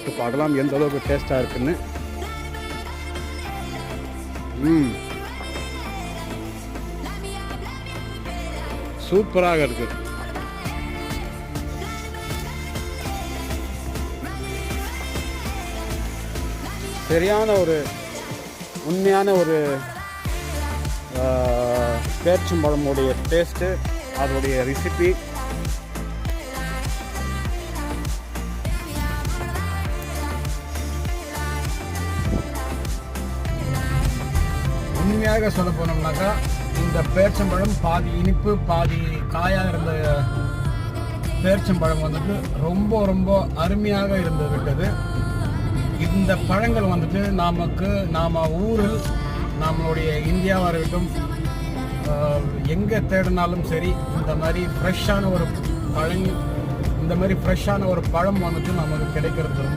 சாப்பிட்டு பார்க்கலாம் எந்த அளவுக்கு டேஸ்ட்டாக இருக்குன்னு. சூப்பராக இருக்குது. சரியான ஒரு உண்மையான ஒரு பேரிச்சம்பழமுடைய டேஸ்ட்டு, அதோடைய ரெசிபி. உண்மையாக சொல்ல போனோம்னாக்கா இந்த பேரிச்சம்பழம் பாதி இனிப்பு பாதி காயாக இருந்த பேரிச்சம்பழம் வந்துட்டு ரொம்ப ரொம்ப அருமையாக இருந்து விட்டது. இந்த பழங்கள் வந்துட்டு நாம் ஊரில் நம்மளுடைய இந்தியாவாக இருக்கட்டும் எங்கே தேடினாலும் சரி இந்த மாதிரி ஃப்ரெஷ்ஷான ஒரு பழம் வந்துட்டு நமக்கு கிடைக்கிறது